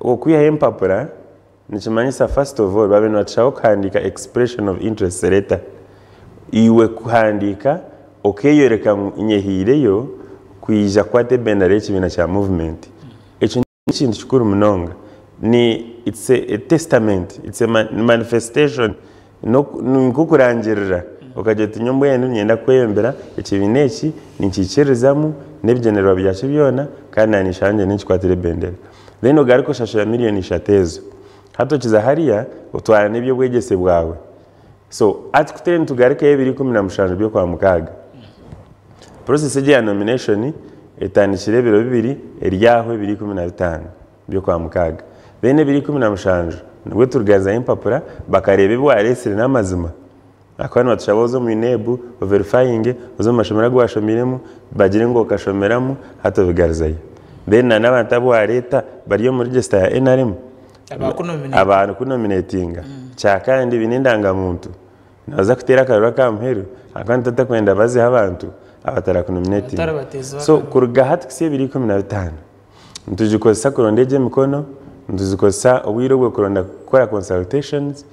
okwiha empapura nikimanyisa first of all babino batushaho kuhandika expression of interest letter iwe kuhandika okeyoreka nyehireyo kwija kwate bendera y'ekibiina kya movement ekyo kintu kikuru munonga ni it's a testament, it's a manifestation nkukurangirira okaje tinyombo yenu nyenda kweyembera ekibiina eki ninkikirizamu n'ebigenerwa byakyo byona kandi nanishanje ninkikwatire bendera then ogariko shasho ya miliyoni 3 hato kiza hariya utwara n'ibyo bwegese bwawe so ati kutere tugarika 2017 byo kwa mukaga process ya nomination etandikire biro bibiri eryaho 2015 byo kwa mukaga then 2017 nibwo turgaza impapura bakarebe bwaresire n'amazima akwana batushabozo mu inebu verifying ozo mashomera gwashomiremo bagire ngo kashomeramo hato bigarizayo then n'abantu abo leta bariyo muri register ya NRM abantu kunominatinga cyakandi binindanga muntu naza kutera karura kamheru akandi tatakwenda bazi abantu abatara kunominating so kuruga hati kise 2015 ntujikosa kurondeje mikono ntuzikosa obwiro bwo kuronda gukora consultations